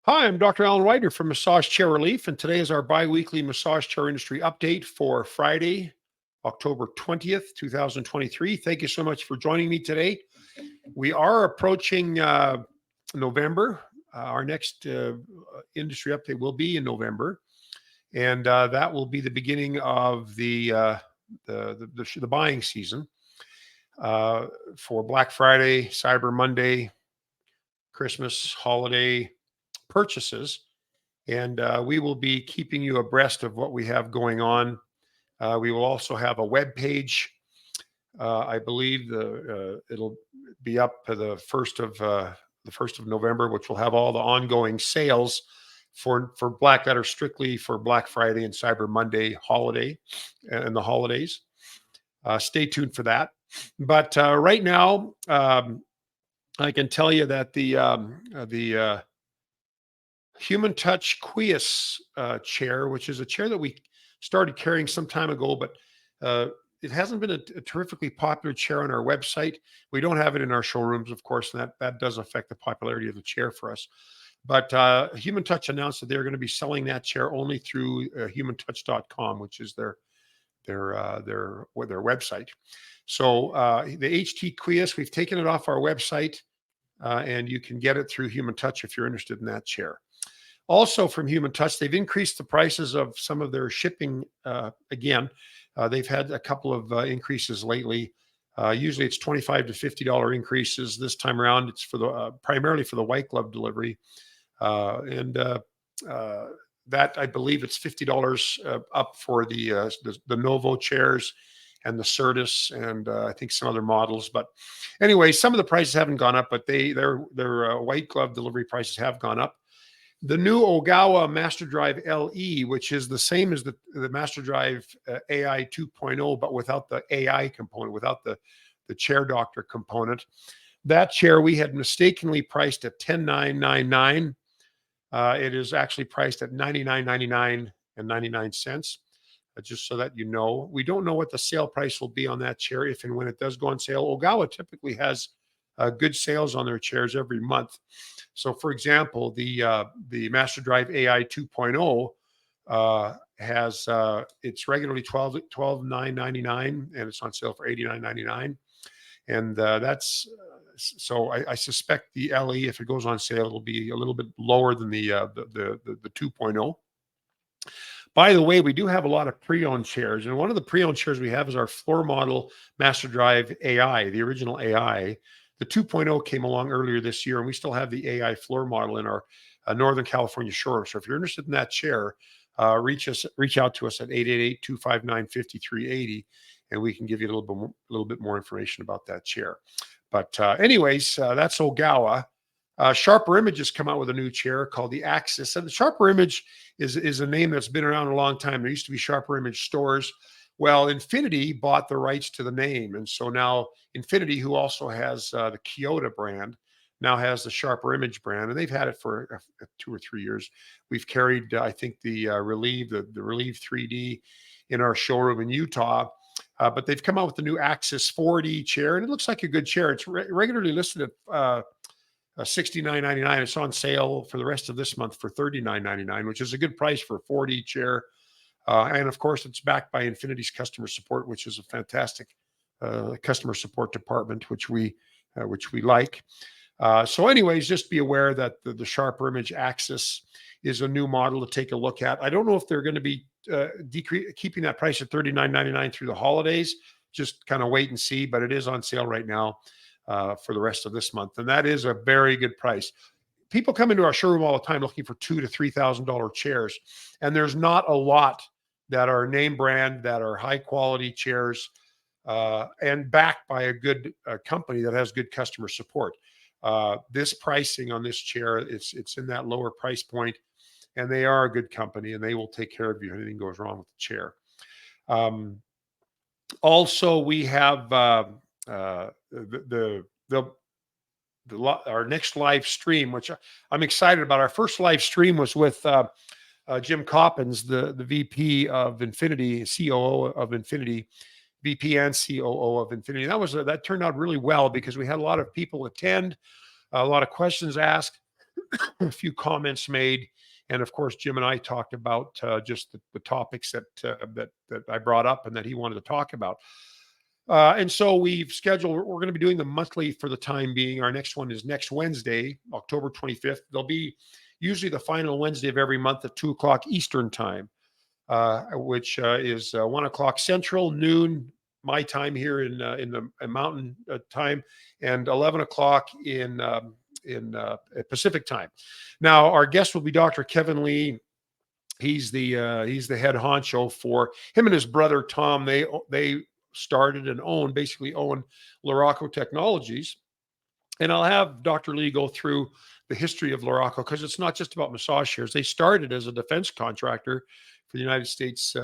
Hi, I'm Dr. Alan Wider from Massage Chair Relief, and today is our bi-weekly massage chair industry update for Friday, October 20th, 2023. Thank you so much for joining me today. We are approaching November. Our next industry update will be in November, and that will be the beginning of the buying season for Black Friday, Cyber Monday, Christmas holiday purchases. And we will be keeping you abreast of what we have going on. We will also have a web page. I believe it'll be up to the first of November, which will have all the ongoing sales for Black that are strictly for Black Friday and Cyber Monday holiday and the holidays. Stay tuned for that. But right now, I can tell you that the Human Touch Quias chair, which is a chair that we started carrying some time ago, but it hasn't been a terrifically popular chair on our website. We don't have it in our showrooms, of course, and that does affect the popularity of the chair for us. But Human Touch announced that they're going to be selling that chair only through humantouch.com, which is their website. So the HT Quias, we've taken it off our website, and you can get it through Human Touch if you're interested in that chair. Also from Human Touch, they've increased the prices of some of their shipping again. They've had a couple of increases lately. Usually it's $25 to $50 increases. This time around, it's for the primarily for the white glove delivery. And that, I believe it's $50 up for the Novo chairs and the Cerritos and I think some other models. But anyway, some of the prices haven't gone up, but their white glove delivery prices have gone up. The new Ogawa Master Drive LE, which is the same as the Master Drive AI 2.0, but without the AI component, without the chair doctor component. That chair we had mistakenly priced at $10,999. It is actually priced at $99.99 and 99 cents. Just so that you know, we don't know what the sale price will be on that chair if and when it does go on sale. Ogawa typically has good sales on their chairs every month. So, for example, the Master Drive AI 2.0 has it's regularly $12,999 and it's on sale for $89.99. And that's so I suspect the LE, if it goes on sale, it'll be a little bit lower than the 2.0. By the way, we do have a lot of pre-owned chairs, and one of the pre-owned chairs we have is our floor model Master Drive AI, the original AI. The 2.0 came along earlier this year, and we still have the AI floor model in our Northern California showroom. So if you're interested in that chair, reach out to us at 888-259-5380, and we can give you a little bit more information about that chair. But anyways, that's Ogawa. Sharper Image has come out with a new chair called the Axis. And the Sharper Image is a name that's been around a long time. There used to be Sharper Image stores. Well, Infinity bought the rights to the name. And so now Infinity, who also has the Kyoto brand, now has the Sharper Image brand. And they've had it for 2 or 3 years. We've carried, I think, the Relieve 3D in our showroom in Utah. But they've come out with the new Axis 4D chair. And it looks like a good chair. It's regularly listed at $69.99. It's on sale for the rest of this month for $39.99, which is a good price for a 4D chair. And of course, it's backed by Infinity's customer support, which is a fantastic customer support department, which we like. So, anyways, just be aware that the Sharper Image Axis is a new model to take a look at. I don't know if they're going to be keeping that price at $39.99 through the holidays. Just kind of wait and see, but it is on sale right now for the rest of this month. And that is a very good price. People come into our showroom all the time looking for $2,000 to $3,000 chairs. And there's not a lot that are name brand, that are high quality chairs and backed by a good company that has good customer support. This pricing on this chair, it's in that lower price point, and they are a good company and they will take care of you if anything goes wrong with the chair. Also, we have our next live stream, which I'm excited about. Our first live stream was with Jim Coppins, the VP of Infinity, COO of Infinity, VP and COO of Infinity. That turned out really well because we had a lot of people attend, a lot of questions asked. a few comments made. And of course, Jim and I talked about just the topics that I brought up and that he wanted to talk about. And so we've scheduled, we're going to be doing them monthly for the time being. Our next one is next Wednesday, October 25th. They'll be usually the final Wednesday of every month at 2 o'clock Eastern time, which is 1 o'clock Central, noon my time here in the Mountain time, and 11 o'clock in Pacific time. Now, our guest will be Dr. Kevin Lee. He's the head honcho for him and his brother Tom. They started and basically own Luraco Technologies. And I'll have Dr. Lee go through the history of Luraco, because it's not just about massage chairs. They started as a defense contractor for the United States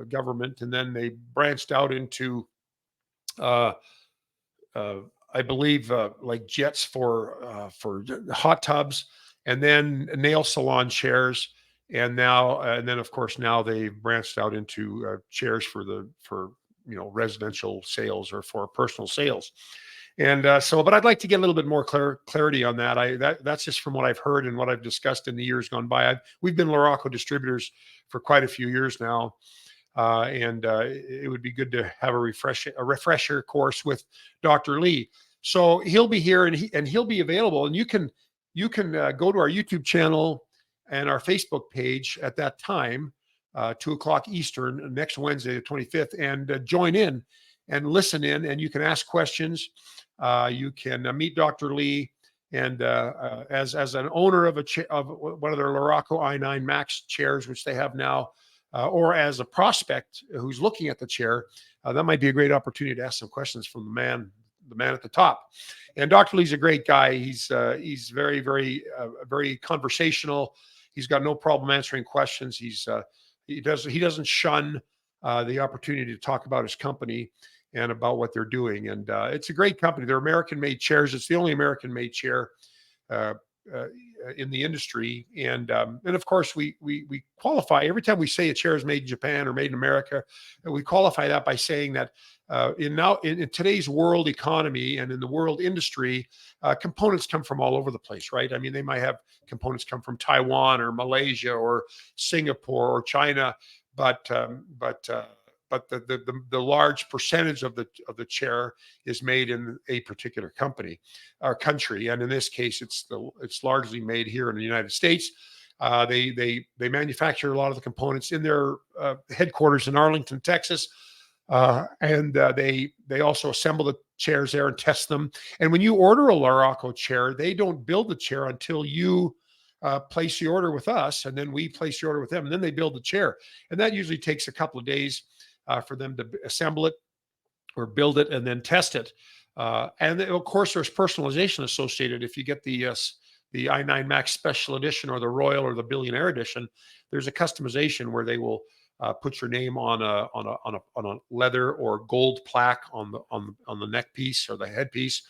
government, and then they branched out into, I believe, like jets for hot tubs, and then nail salon chairs, and then of course now they've branched out into chairs for residential sales or for personal sales. And but I'd like to get a little bit more clarity on that. That's just from what I've heard and what I've discussed in the years gone by. We've been Luraco distributors for quite a few years now, and it would be good to have a refresher course with Dr. Lee. So he'll be here, and he'll be available, and you can go to our YouTube channel and our Facebook page at that time, 2 o'clock Eastern, next Wednesday, the 25th, and join in and listen in, and you can ask questions. You can meet Dr. Lee, and as an owner of one of their Luraco i9 Max chairs, which they have now, or as a prospect who's looking at the chair, that might be a great opportunity to ask some questions from the man at the top. And Dr. Lee's a great guy. He's very, very, very conversational. He's got no problem answering questions. He doesn't shun the opportunity to talk about his company and about what they're doing. And it's a great company. They're American-made chairs. It's the only American-made chair in the industry. And of course, we qualify every time we say a chair is made in Japan or made in America. We qualify that by saying that in today's world economy and in the world industry, components come from all over the place, right? I mean, they might have components come from Taiwan or Malaysia or Singapore or China, but the large percentage of the chair is made in a particular company or country, and in this case, it's largely made here in the United States. They manufacture a lot of the components in their headquarters in Arlington, Texas, and they also assemble the chairs there and test them. And when you order a Luraco chair, they don't build the chair until you place the order with us, and then we place the order with them, and then they build the chair, and that usually takes a couple of days for them to assemble it or build it and then test it. And then, of course, there's personalization associated. If you get the i9 Max Special Edition or the Royal or the Billionaire Edition, there's a customization where they will put your name on a leather or gold plaque on the neck piece or the headpiece,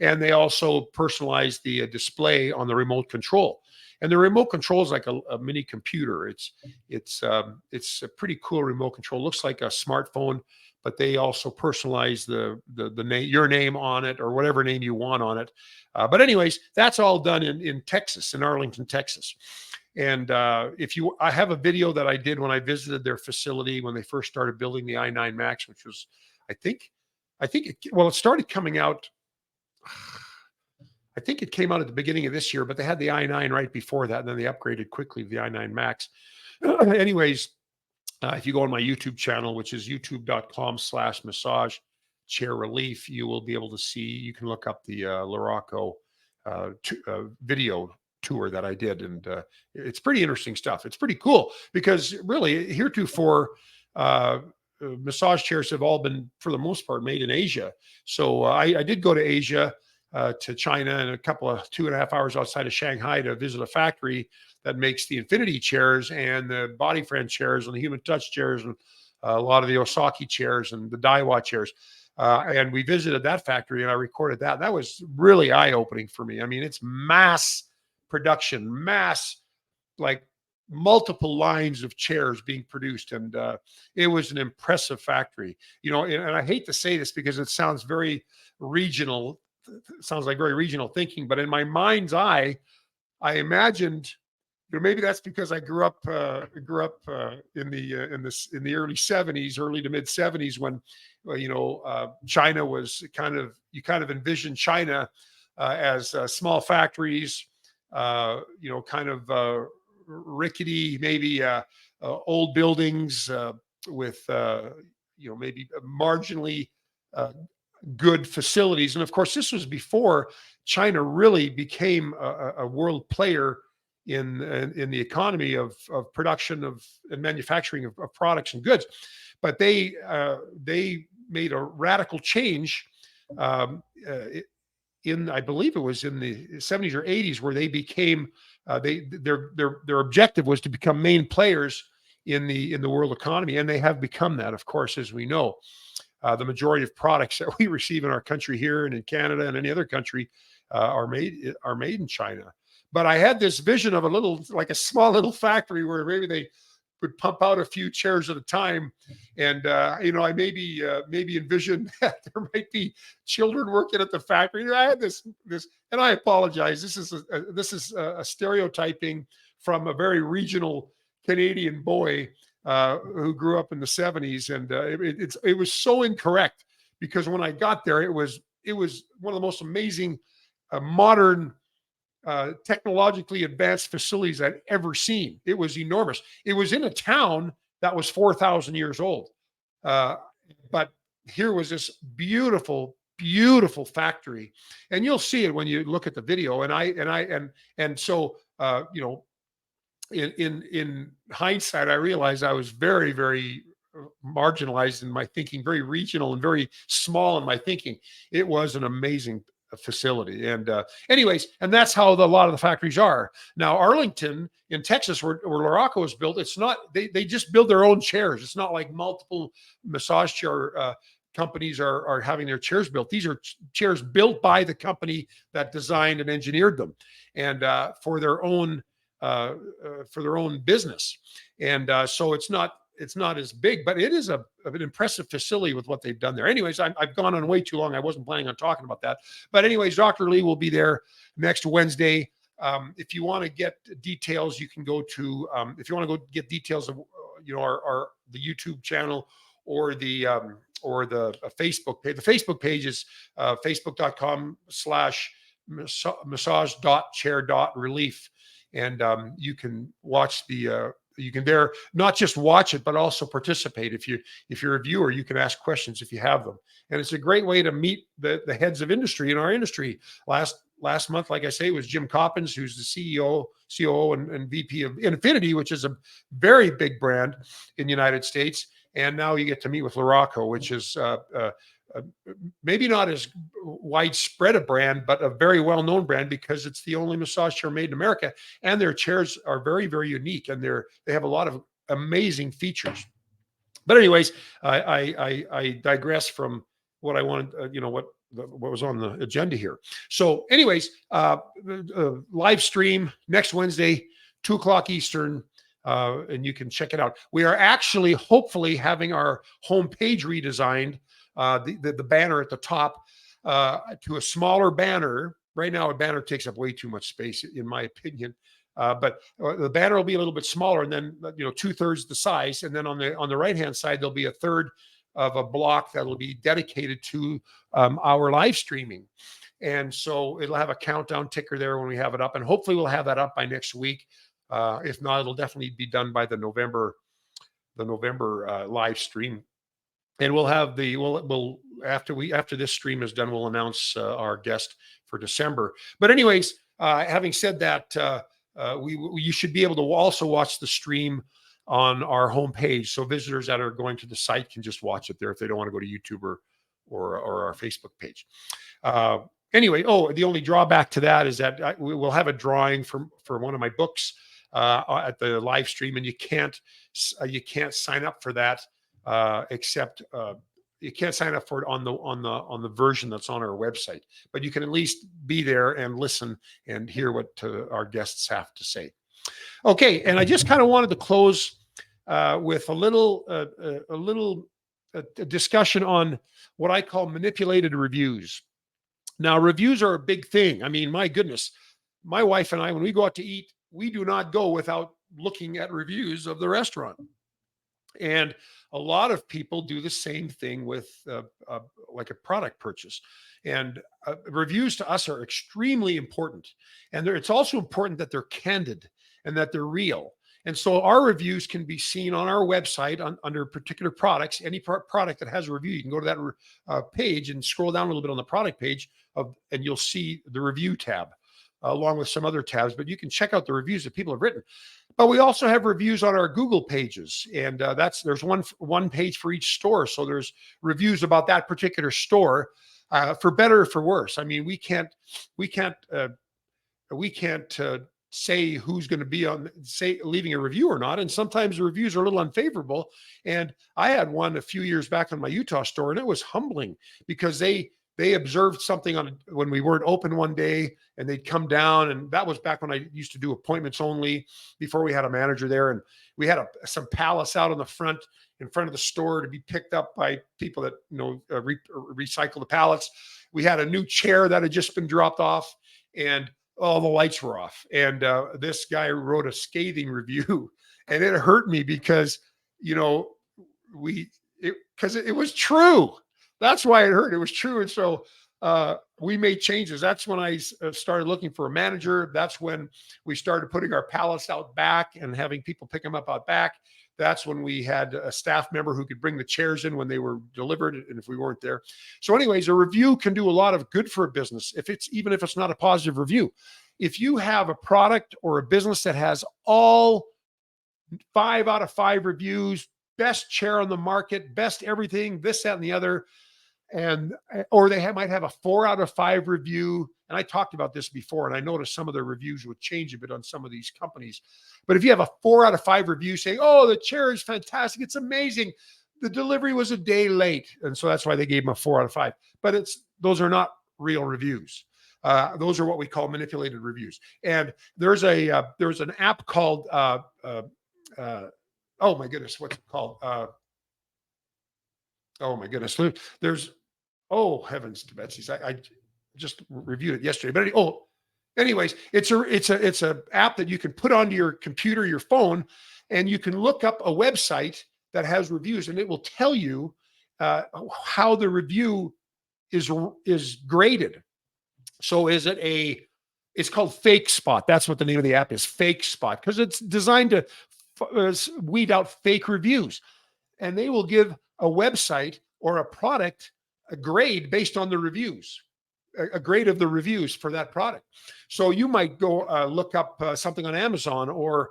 and they also personalize the display on the remote control. And the remote control is like a mini computer. It's a pretty cool remote control. It looks like a smartphone, but they also personalize the name, your name on it, or whatever name you want on it. But anyways, that's all done in Texas, in Arlington, Texas. And I have a video that I did when I visited their facility when they first started building the i9 Max, which was, it started coming out. I think it came out at the beginning of this year, but they had the i9 right before that, and then they upgraded quickly to the i9 Max. Anyways, if you go on my YouTube channel, which is youtube.com/massage chair relief, you will be able to see, you can look up the Luraco video tour that I did. And it's pretty interesting stuff. It's pretty cool because really heretofore, massage chairs have all been, for the most part, made in Asia. So I did go to Asia, to China, and a couple of 2.5 hours outside of Shanghai to visit a factory that makes the Infinity chairs and the Body Friend chairs and the Human Touch chairs and a lot of the Osaki chairs and the Daiwa chairs. And we visited that factory and I recorded that. That was really eye-opening for me. I mean, it's mass production, like multiple lines of chairs being produced. And it was an impressive factory, and I hate to say this because it sounds very regional. It sounds like very regional thinking, but in my mind's eye, I imagined, maybe that's because I grew up in the early '70s, early to mid '70s, when China was you kind of envision China as small factories, kind of rickety, maybe old buildings with maybe marginally uh, good facilities. And of course, this was before China really became a world player in the economy of production of and manufacturing of products and goods. But they made a radical change um, uh, in, I believe it was in the '70s or '80s, where they became their objective was to become main players in the world economy, and they have become that, of course, as we know. The majority of products that we receive in our country here and in Canada and any other country are made in China. But I had this vision of like a small little factory where maybe they would pump out a few chairs at a time, and I maybe envisioned that there might be children working at the factory. I had this, and I apologize. This is a stereotyping from a very regional Canadian boy who grew up in the '70s, and it was so incorrect, because when I got there, it was one of the most amazing modern technologically advanced facilities I'd ever seen. It was enormous. It was in a town that was 4,000 years old, uh, but here was this beautiful, beautiful factory, and you'll see it when you look at the video. And so in hindsight, I realized I was very, very marginalized in my thinking, very regional and very small in my thinking. It was an amazing facility. And anyways, and that's how a lot of the factories are. Now, Arlington in Texas, where Laraco was built, it's not, they just build their own chairs. It's not like multiple massage chair companies are having their chairs built. These are chairs built by the company that designed and engineered them, and for their own business. And so it's not as big, but it is an impressive facility with what they've done there. Anyways, I've gone on way too long. I wasn't planning on talking about that. But anyways, Dr. Lee will be there next Wednesday. If you want to get details, you can go to, if you want to go get details of, the YouTube channel or the Facebook page. The Facebook page is facebook.com/massage.chair.relief. And you can watch you can there not just watch it, but also participate. If you're a viewer, you can ask questions if you have them. And it's a great way to meet the heads of industry in our industry. Last month, like I say, was Jim Coppins, who's the CEO, COO, and VP of Infinity, which is a very big brand in the United States. And now you get to meet with Laraco, which is maybe not as widespread a brand, but a very well-known brand, because it's the only massage chair made in America, and their chairs are very, very unique, and they have a lot of amazing features. But anyways, I digress from what I wanted, what was on the agenda here. So anyways, live stream next Wednesday, 2:00 Eastern. And you can check it out. We are actually hopefully having our homepage redesigned, the banner at the top to a smaller banner. Right now, a banner takes up way too much space, in my opinion. But the banner will be a little bit smaller, and then 2/3 the size. And then on the right hand side, there'll be a third of a block that will be dedicated to our live streaming. And so it'll have a countdown ticker there when we have it up, and hopefully we'll have that up by next week. If not, it'll definitely be done by the November live stream. And we'll have we'll after this stream is done, we'll announce our guest for December. But anyways, having said that, you should be able to also watch the stream on our homepage. So visitors that are going to the site can just watch it there if they don't want to go to YouTube or our Facebook page. Anyway, the only drawback to that is that we will have a drawing for one of my books at the live stream, and you can't sign up for that except you can't sign up for it on the version that's on our website. But you can at least be there and listen and hear what our guests have to say. Okay, and I just kind of wanted to close with a little discussion on what I call manipulated reviews. Now, reviews are a big thing. I mean, my goodness, my wife and I, when we go out to eat, we do not go without looking at reviews of the restaurant. And a lot of people do the same thing with like a product purchase. And reviews to us are extremely important. And it's also important that they're candid and that they're real. And so our reviews can be seen on our website under particular products. Any product that has a review, you can go to that page and scroll down a little bit on the product page and you'll see the review tab along with some other tabs. But you can check out the reviews that people have written. But we also have reviews on our Google pages, and there's one page for each store. So there's reviews about that particular store, for better or for worse. I mean, we can't say who's going to be leaving a review or not. And sometimes the reviews are a little unfavorable. And I had one a few years back on my Utah store, and it was humbling because they observed something when we weren't open one day, and they'd come down. And that was back when I used to do appointments only before we had a manager there. And we had some pallets out on the front in front of the store to be picked up by people that, recycle the pallets. We had a new chair that had just been dropped off, and all the lights were off. And this guy wrote a scathing review, and it hurt me because, it was true. That's why it hurt. It was true. And so we made changes. That's when I started looking for a manager. That's when we started putting our pallets out back and having people pick them up out back. That's when we had a staff member who could bring the chairs in when they were delivered and if we weren't there. So anyways, a review can do a lot of good for a business, even if it's not a positive review. If you have a product or a business that has all 5 out of 5 reviews, best chair on the market, best everything, this, that, and the other, or they might have a 4 out of 5 review. And I talked about this before, and I noticed some of the reviews would change a bit on some of these companies. But if you have a 4 out of 5 review saying, "Oh, the chair is fantastic, it's amazing, the delivery was a day late," and so that's why they gave them a 4 out of 5. But those are not real reviews. Those are what we call manipulated reviews. And there's an app called oh my goodness, what's it called? Oh my goodness, oh heavens to Betsy's! I just reviewed it yesterday. But anyways, it's a app that you can put onto your computer, your phone, and you can look up a website that has reviews, and it will tell you how the review is graded. So it's called Fake Spot. That's what the name of the app is, Fake Spot, because it's designed to weed out fake reviews. And they will give a website or a product a grade based on the reviews, a grade of the reviews for that product. So you might go look up something on Amazon or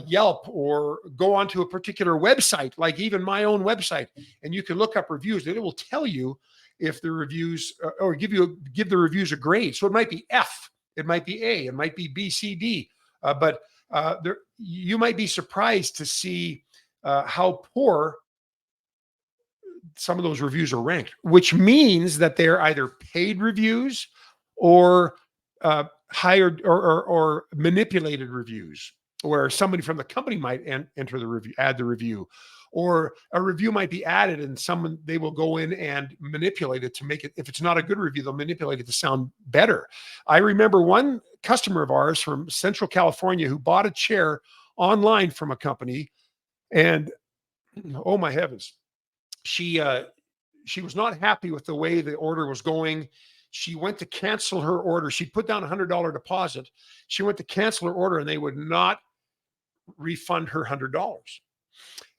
Yelp, or go onto a particular website, like even my own website, and you can look up reviews, and it will tell you if the reviews or give the reviews a grade. So it might be F, it might be A, it might be B, C, D, but you might be surprised to see how poor some of those reviews are ranked, which means that they're either paid reviews or hired or manipulated reviews, where somebody from the company might enter the review, add the review, or a review might be added and they will go in and manipulate it to make it, if it's not a good review, they'll manipulate it to sound better. I remember one customer of ours from Central California who bought a chair online from a company, and oh my heavens, she was not happy with the way the order was going. She went to cancel her order. She put down $100 deposit. She went to cancel her order, and they would not refund her $100.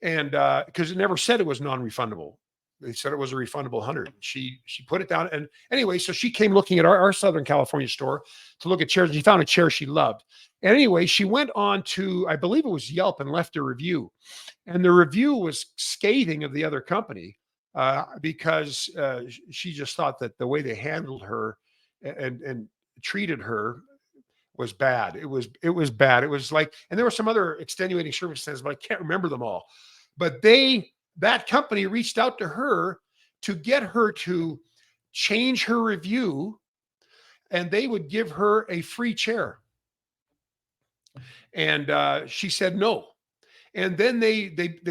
And because it never said it was non-refundable. They said it was a refundable 100. She put it down. And anyway, so she came looking at our Southern California store to look at chairs, and she found a chair she loved. And anyway, she went on to, I believe it was Yelp, and left a review. And the review was scathing of the other company because she just thought that the way they handled her and treated her was bad. It was bad. It was like, and there were some other extenuating circumstances, but I can't remember them all. But that company reached out to her to get her to change her review, and they would give her a free chair. And she said no. And then they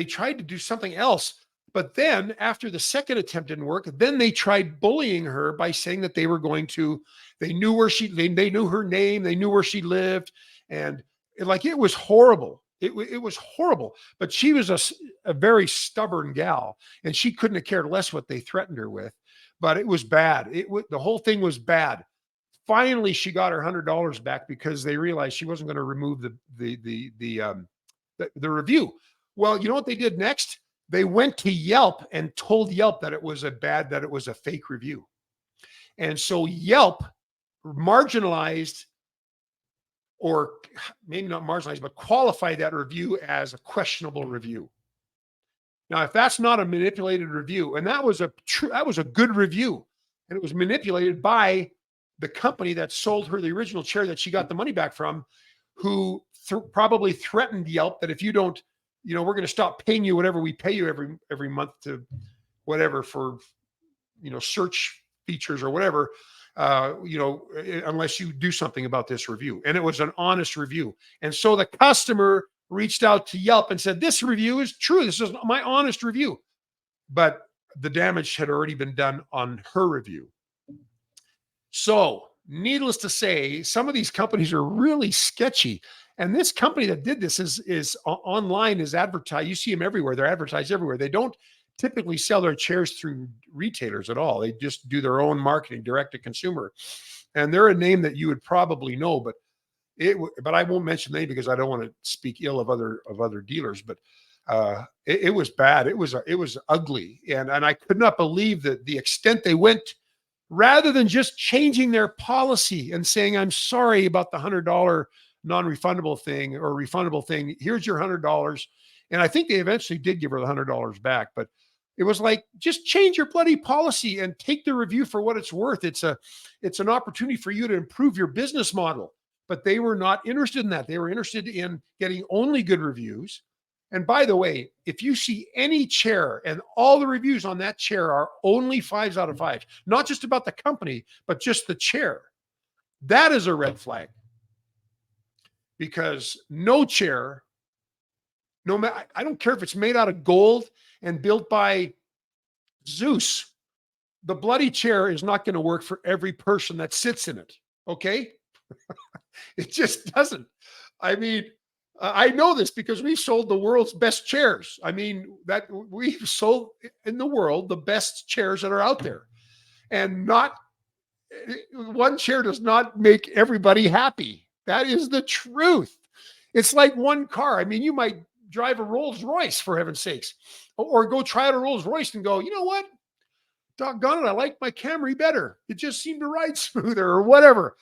tried to do something else, But then after the second attempt didn't work, then they tried bullying her by saying that they were going to, they knew where they knew her name, they knew where she lived. And it was horrible. It was horrible. But she was a very stubborn gal, and she couldn't have cared less what they threatened her with. But it was bad. The whole thing was bad. Finally, she got her $100 back because they realized she wasn't going to remove the review. Well, you know what they did next? They went to Yelp and told Yelp that it was a fake review. And so Yelp marginalized, or maybe not marginalized, but qualified that review as a questionable review. Now, if that's not a manipulated review, and that was a good review, and it was manipulated by the company that sold her the original chair that she got the money back from, who probably threatened Yelp that if you don't, we're going to stop paying you whatever we pay you every month to whatever for, search features or whatever, unless you do something about this review. And it was an honest review. And so the customer reached out to Yelp and said, this review is true. This is my honest review. But the damage had already been done on her review. So needless to say, some of these companies are really sketchy. And this company that did this is online, is advertised. You see them everywhere. They're advertised everywhere. They don't typically sell their chairs through retailers at all. They just do their own marketing, direct to consumer. And they're a name that you would probably know, but I won't mention the name because I don't want to speak ill of other dealers. But it was bad. It was ugly, and I could not believe that the extent they went. Rather than just changing their policy and saying, I'm sorry about the $100 non-refundable thing or refundable thing, here's your $100. And I think they eventually did give her the $100 back, but it was like, just change your bloody policy and take the review for what it's worth. It's an opportunity for you to improve your business model. But they were not interested in that. They were interested in getting only good reviews. And by the way, if you see any chair and all the reviews on that chair are only 5s out of 5, not just about the company, but just the chair, that is a red flag. Because no chair, no matter, I don't care if it's made out of gold and built by Zeus, the bloody chair is not going to work for every person that sits in it. Okay? It just doesn't. I mean, I know this because we've sold the world's best chairs. I mean, that we've sold in the world the best chairs that are out there. And not one chair does not make everybody happy. That is the truth. It's like one car. I mean, you might drive a Rolls Royce, for heaven's sakes, or go try out a Rolls Royce and go, you know what? Doggone it, I like my Camry better. It just seemed to ride smoother or whatever.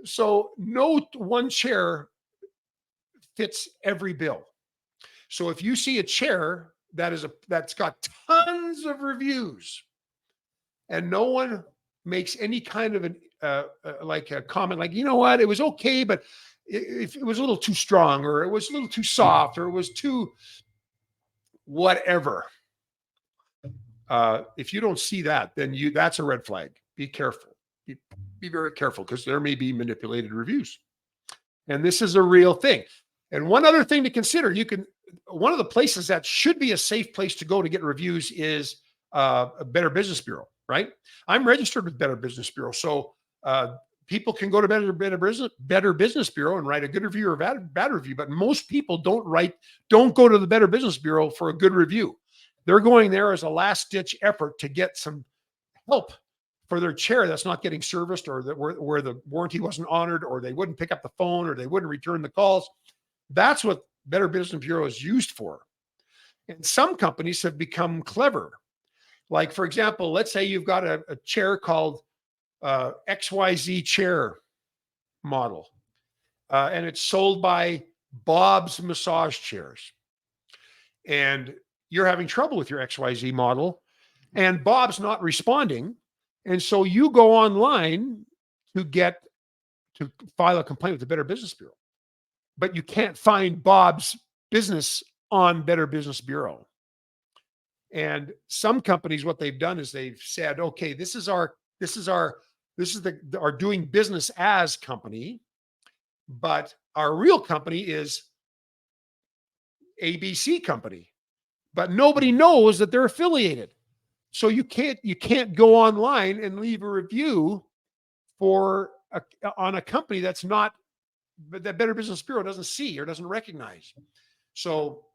So no one chair fits every bill. So if you see a chair that's got tons of reviews and no one makes any kind of like a comment, like, you know what, it was okay, but it was a little too strong, or it was a little too soft, or it was too whatever. If you don't see that, then that's a red flag. Be careful. Be very careful, because there may be manipulated reviews. And this is a real thing. And one other thing to consider, one of the places that should be a safe place to go to get reviews is a Better Business Bureau, right? I'm registered with Better Business Bureau. So people can go to Better Business Bureau and write a good review or a bad review. But most people don't go to the Better Business Bureau for a good review. They're going there as a last ditch effort to get some help for their chair that's not getting serviced, or where the warranty wasn't honored, or they wouldn't pick up the phone, or they wouldn't return the calls. That's what Better Business Bureau is used for. And some companies have become clever. Like, for example, let's say you've got a chair called XYZ chair model, and it's sold by Bob's Massage Chairs. And you're having trouble with your XYZ model, and Bob's not responding. And so you go online to file a complaint with the Better Business Bureau, but you can't find Bob's business on Better Business Bureau. And some companies, what they've done is they've said, okay, this is our doing business as company, but our real company is ABC company. but nobody knows that they're affiliated. So you can't go online and leave a review on a company that's not, that Better Business Bureau doesn't see or doesn't recognize. So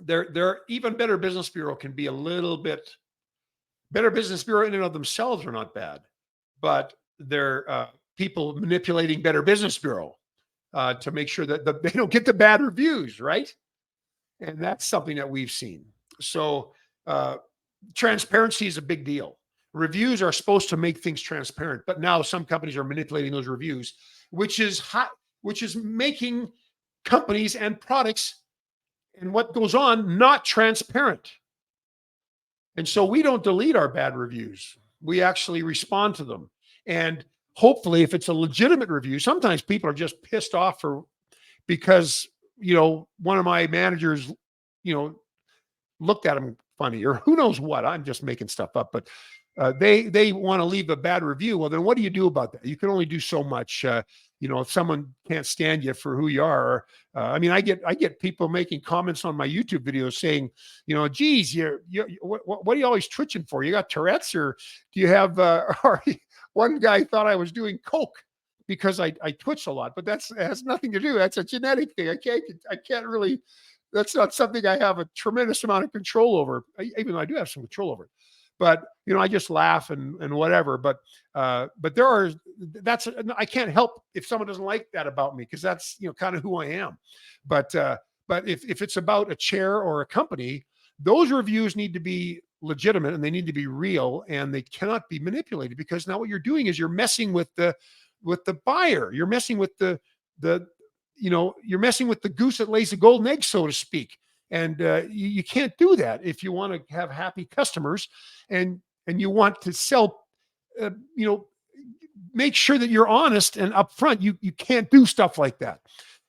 they're even Better Business Bureau can be a little bit. Better Business Bureau in and of themselves are not bad, but they're people manipulating Better Business Bureau to make sure that they don't get the bad reviews, right? And that's something that we've seen. So transparency is a big deal. Reviews are supposed to make things transparent, but now some companies are manipulating those reviews, which is making companies and products and what goes on not transparent. And so we don't delete our bad reviews. We actually respond to them. And hopefully, if it's a legitimate review, sometimes people are just pissed off because, one of my managers, looked at them funny or who knows what. I'm just making stuff up, but they want to leave a bad review. Well, then what do you do about that? You can only do so much. If someone can't stand you for who you are, I get people making comments on my YouTube videos saying, geez, what are you always twitching for? You got Tourette's, or do you have? One guy thought I was doing coke because I twitch a lot, but it has nothing to do. That's a genetic thing. I can't really. That's not something I have a tremendous amount of control over, even though I do have some control over it. But I just laugh and whatever. But I can't help if someone doesn't like that about me, because that's kind of who I am. But if it's about a chair or a company, those reviews need to be legitimate and they need to be real, and they cannot be manipulated, because now what you're doing is you're messing with the buyer. You're messing with you're messing with the goose that lays the golden egg, so to speak. And you can't do that if you want to have happy customers and you want to sell, make sure that you're honest and upfront. You can't do stuff like that.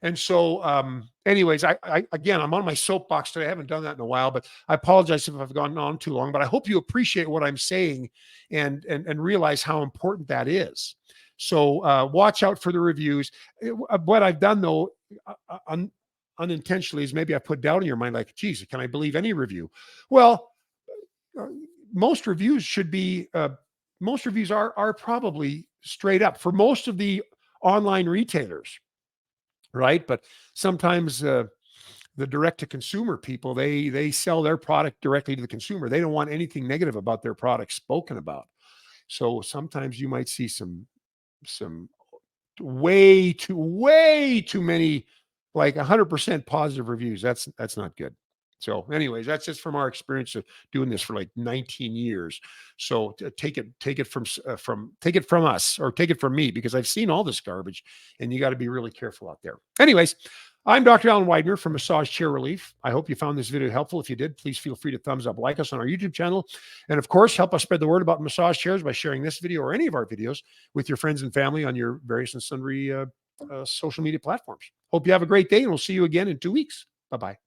And so, anyways, again, I'm on my soapbox today. I haven't done that in a while, but I apologize if I've gone on too long, but I hope you appreciate what I'm saying and realize how important that is. So watch out for the reviews. What I've done, though, unintentionally, is maybe I put doubt in your mind, like, geez, can I believe any review? Well, most reviews should be, most reviews are probably straight up for most of the online retailers, right? But sometimes the direct-to-consumer people, they sell their product directly to the consumer. They don't want anything negative about their product spoken about. So sometimes you might see some way too many, like 100% positive reviews. That's not good. So anyways, that's just from our experience of doing this for like 19 years. So take it from us, or take it from me, because I've seen all this garbage, and you got to be really careful out there. Anyways, I'm Dr. Alan Widener from Massage Chair Relief. I hope you found this video helpful. If you did, please feel free to thumbs up, like us on our YouTube channel, and of course, help us spread the word about massage chairs by sharing this video or any of our videos with your friends and family on your various and sundry social media platforms. Hope you have a great day, and we'll see you again in 2 weeks. Bye-bye.